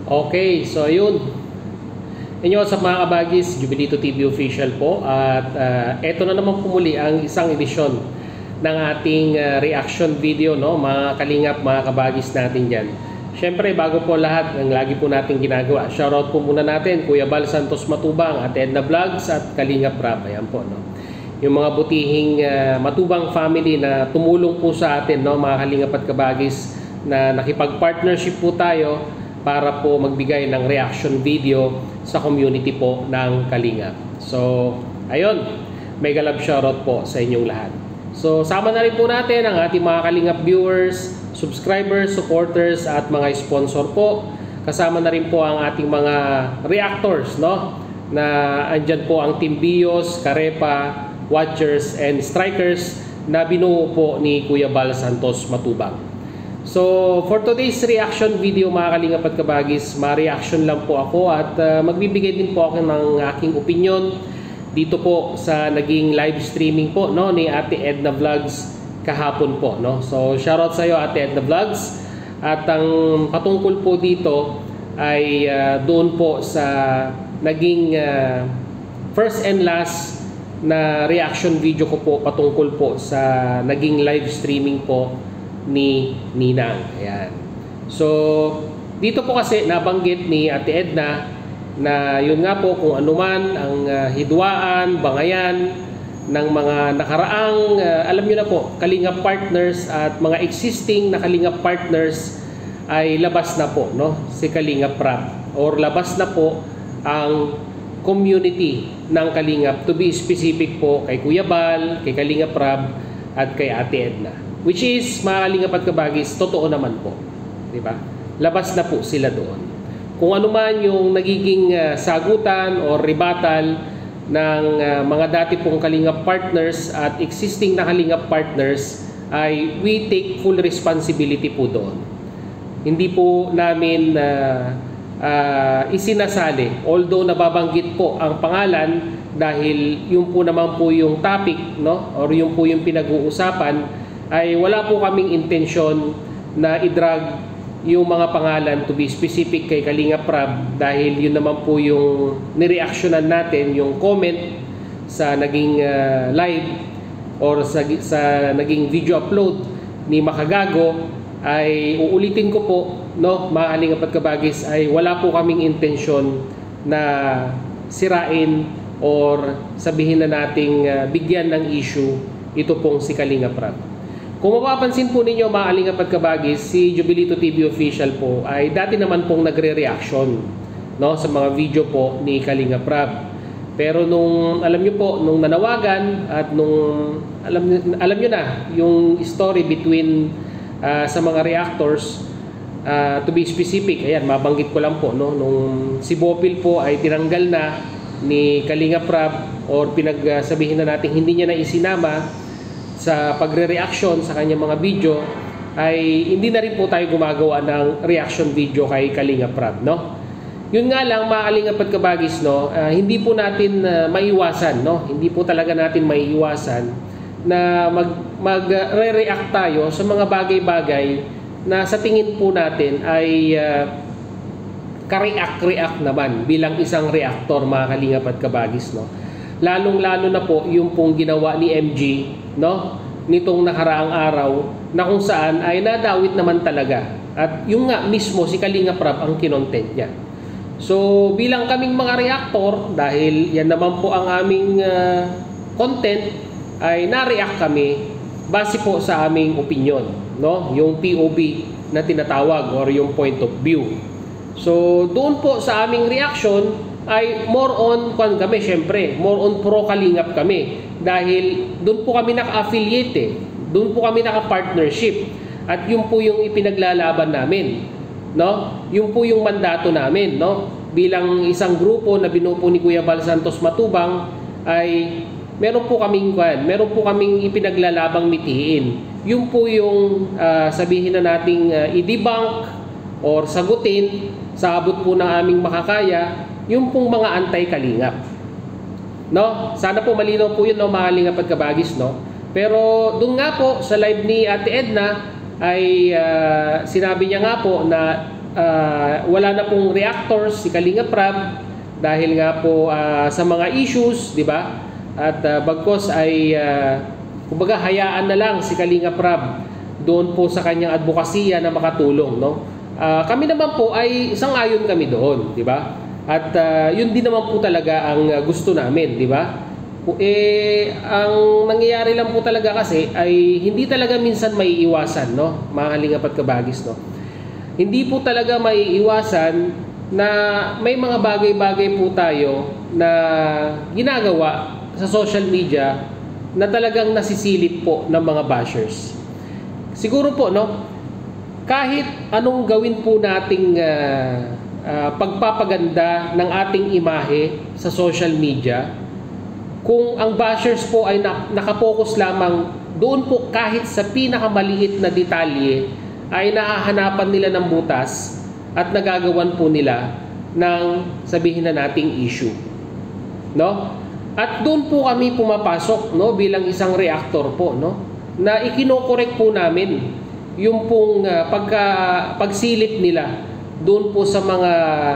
Okay, so yun. Inyo sa mga kabagis, Jubilito TV official po. At eto na naman po muli ang isang edisyon ng ating reaction video, no? Mga kalingap, mga kabagis natin dyan. Siyempre, bago po lahat, ang lagi po natin ginagawa, shoutout po muna natin, Kuya Bal Santos Matubang, at Edna Vlogs, at Kalingap Rap. Ayan po, no? Yung mga butihing Matubang family na tumulong po sa atin, no? Mga kalingap at kabagis, na nakipag-partnership po tayo para po magbigay ng reaction video sa community po ng Kalingap. So, ayun, mega love shoutout po sa inyong lahat. So, sama na rin po natin ang ating mga Kalingap viewers, subscribers, supporters at mga sponsor po. Kasama na rin po ang ating mga reactors, no? Na andyan po ang Team Bios, Karepa, Watchers and Strikers na binuo po ni Kuya Bal Santos Matubang. So, for today's reaction video, mga kalingap at kabagis, ma-reaction lang po ako at magbibigay din po ako ng aking opinion dito po sa naging live streaming po, no, ni Ate Edna Vlogs kahapon po, no. So, shoutout sa iyo, Ate Edna Vlogs. At ang patungkol po dito ay doon po sa naging first and last na reaction video ko po patungkol po sa naging live streaming po ni Ninang. Ayan. So, dito po kasi nabanggit ni Ate Edna na yun nga po kung anuman ang hidwaan, bangayan ng mga nakaraang, alam nyo na po, Kalingap partners at mga existing na Kalingap partners ay labas na po, no? Si Kalingap Rap, or labas na po ang community ng Kalingap, to be specific po kay Kuya Bal, kay Kalingap Rap at kay Ate Edna. Which is, mga kalingap at kabagis, totoo naman po. Diba? Labas na po sila doon. Kung ano man yung nagiging sagutan o rebuttal ng mga dati pong kalingap partners at existing na kalingap partners, ay we take full responsibility po doon. Hindi po namin isinasali. Although nababanggit po ang pangalan dahil yung po naman po yung topic, no? Or yung po yung pinag-uusapan, ay wala po kaming intensyon na i-drag yung mga pangalan to be specific kay Kalingap Rap dahil yun naman po yung nireaksyonan natin, yung comment sa naging live or sa naging video upload ni Makagago. Ay uulitin ko po, no, mga kalingap at kabagis, ay wala po kaming intensyon na sirain or sabihin na nating bigyan ng issue ito pong si Kalingap Rap. Kung mapapansin po ninyo, mga kalingap at kabagis, si Jubilito TV official po ay dati naman pong nagre-reaction, no, sa mga video po ni Kalingap Rap. Pero nung alam niyo po, nung nanawagan at nung alam niyo na yung story between sa mga reactors, to be specific, ayan, mabanggit ko lang po, no, nung si Bopil po ay tinanggal na ni Kalingap Rap or pinagsabihin na natin hindi niya na isinama sa pagre-reaction sa kanyang mga video, ay hindi na rin po tayo gumagawa ng reaction video kay Kalingap Rap, no? Yun nga lang, mga kalingap at kabagis, no, hindi po natin maiwasan, no? Hindi po talaga natin maiiwasan na magre-react tayo sa mga bagay-bagay na sa tingin po natin ay ka-react naman bilang isang reactor, mga kalingap at kabagis, no? Lalong-lalo na po yung pong ginawa ni MG, no, nitong nakaraang araw na kung saan ay nadawit naman talaga. At yung nga mismo si Kalingap Rap ang kinontent niya. So bilang kaming mga reactor, dahil yan naman po ang aming content, ay na-react kami base po sa aming opinion, no, yung POV na tinatawag or yung point of view. So doon po sa aming reaction ay more on kami, syempre, more on pro Kalingap kami dahil doon po kami naka-affiliate, doon po kami naka-partnership at yun po yung ipinaglalaban namin, no? Yun po yung mandato namin, no? Bilang isang grupo na binuo po ni Kuya Bal Santos Matubang ay meron po kaming ipinaglalabang mitiin. Yun po yung sabihin na nating i-debunk or sagutin sa abot po ng aming makakaya yung pong mga anti-Kalingap, no? Sana po malinaw po yun, no, mga kalingap at kabagis, no? Pero doon nga po sa live ni Ate Edna ay sinabi niya nga po na wala na pong reactors si Kalinga Prab dahil nga po sa mga issues, di ba? At bagkos ay kumbaga hayaan na lang si Kalinga Prab doon po sa kanyang advokasya na makatulong, no? Kami naman po ay sang-ayon kami doon, di ba? At yun din naman po talaga ang gusto namin, di ba? Ang nangyayari lang po talaga kasi ay hindi talaga minsan maiiwasan, no? Mga kalingap at kabagis, no? Hindi po talaga maiiwasan na may mga bagay-bagay po tayo na ginagawa sa social media na talagang nasisilip po ng mga bashers. Siguro po, no? Kahit anong gawin po nating pagpapaganda ng ating imahe sa social media, kung ang bashers po ay nakapokus lamang doon po kahit sa pinakamaliit na detalye, ay nahahanapan nila ng butas at nagagawan po nila ng sabihin na nating issue, no? At doon po kami pumapasok, no, bilang isang reactor po, no, na ikinokorek po namin yung pong pagsilip nila doon po sa mga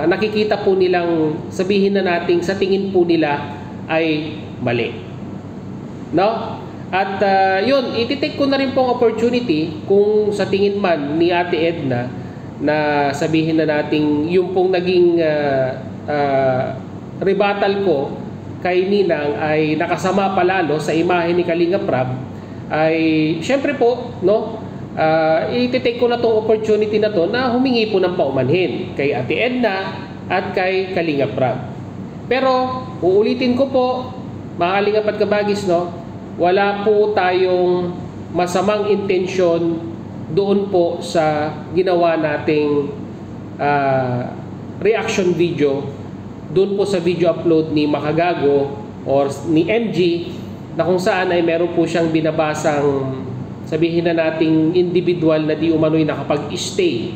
nakikita po nilang sabihin na nating sa tingin po nila ay mali, no? At yun, ititake ko na rin pong opportunity kung sa tingin man ni Ate Edna na sabihin na nating yung pong naging rebuttal ko kay Ninang ay nakasama palalo sa imahe ni Kalinga Prab, ay syempre po, no, ititake ko na tong opportunity na to na humingi po ng paumanhin kay Ate Edna at kay Kalinga Prab. Pero uulitin ko po, mga kalingap at kabagis, no, wala po tayong masamang intensyon doon po sa ginawa nating reaction video doon po sa video upload ni Makagago or ni MG, na kung saan ay meron po siyang binabasang sabihin na nating individual na di umano'y nakapag-stay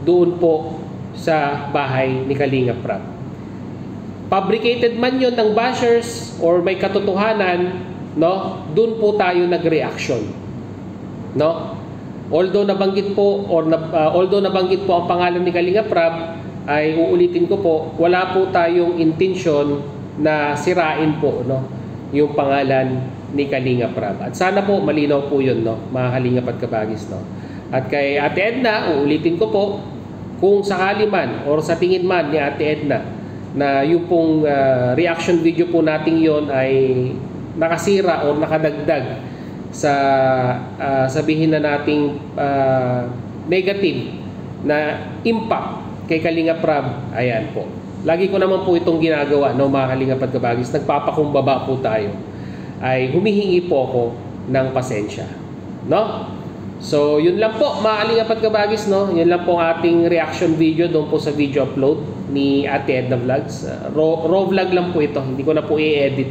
doon po sa bahay ni Kalinga Prab. Fabricated man yun ng bashers or may katotohanan, no, doon po tayo nag-reaction, no? Although nabanggit po ang pangalan ni Kalinga Prab, ay uulitin ko po, wala po tayong intensyon na sirain po, no, yung pangalan ni Kalinga Prab. At sana po malinaw po yun, no, mga kalingap at kabagis, no. At kay Ate Edna, uulitin ko po, kung sakali man or sa tingin man ni Ate Edna na yung pong reaction video po nating yon ay nakasira o nakadagdag sa sabihin na nating negative na impact kay Kalinga Prab, ayan po. Lagi ko naman po itong ginagawa, no, mga kalingap at kabagis, nagpapakumbaba po tayo, ay humihingi po ako ng pasensya, no? So, yun lang po, mga kalingap at kabagis, no? Yun lang po ang ating reaction video doon po sa video upload ni Ate Edna Vlogs. Raw vlog lang po ito, hindi ko na po i-edit.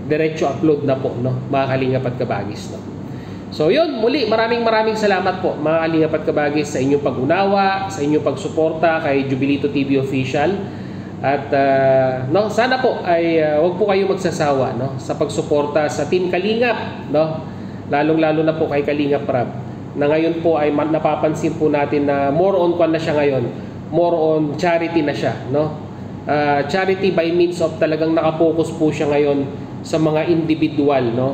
Diretso upload na po, no, mga kalingap at kabagis, no? So yun, muli maraming salamat po, mga kalingap at kabagis, sa inyong pag-unawa, sa inyong pagsuporta kay Jubilito TV Official. At no, sana po ay wag po kayo magsasawa, no, sa pagsuporta sa Team Kalingap, no, lalong-lalo na po kay Kalinga Prab, na ngayon po ay napapansin po natin na more on kwan na siya ngayon, more on charity na siya, no. Charity by means of talagang nakapokus po siya ngayon sa mga individual, no,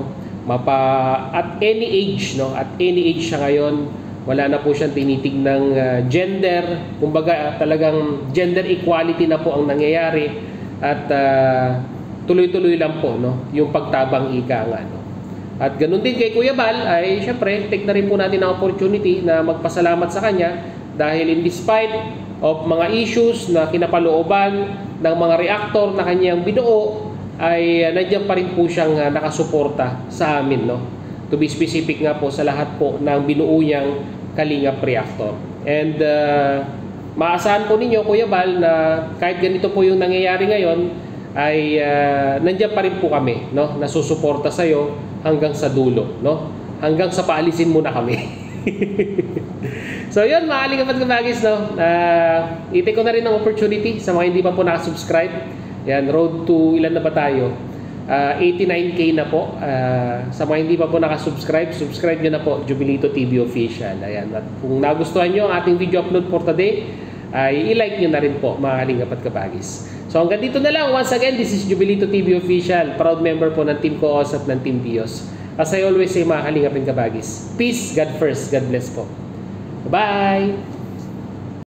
at any age, no, at any age siya ngayon, wala na po siyang tinitignang gender, kumbaga talagang gender equality na po ang nangyayari, at tuloy-tuloy lang po, no, yung pagtabang ika nga, no. At ganun din kay Kuya Bal, ay syempre take na rin po natin ang opportunity na magpasalamat sa kanya dahil in despite of mga issues na kinapalooban ng mga reactor na kanyang binuo, ay nandiyan pa rin po siyang nakasuporta sa amin, no? To be specific nga po, sa lahat po ng binuo niyang Kalingap Reactor. And maasahan po ninyo, Kuya Bal, na kahit ganito po yung nangyayari ngayon, ay nandiyan pa rin po kami, no? Nasusuporta sa iyo hanggang sa dulo, no? Hanggang sa paalisin muna kami. So yun, mga kalingap at kabagis, no? I-take ko na rin ang opportunity sa mga hindi pa po nakasubscribe. Yan, road to ilan na ba tayo? 89K na po. Sa mga hindi pa po nakasubscribe, subscribe nyo na po, Jubilito TV Official. Ayan. At kung nagustuhan nyo ang ating video upload for today, ay i-like nyo na rin po mga kalingap at kabagis. So hanggang dito na lang. Once again, this is Jubilito TV Official, proud member po ng Team Koos at ng Team Dios. As I always say mga kalingap and kabagis, peace, God first, God bless po. Bye!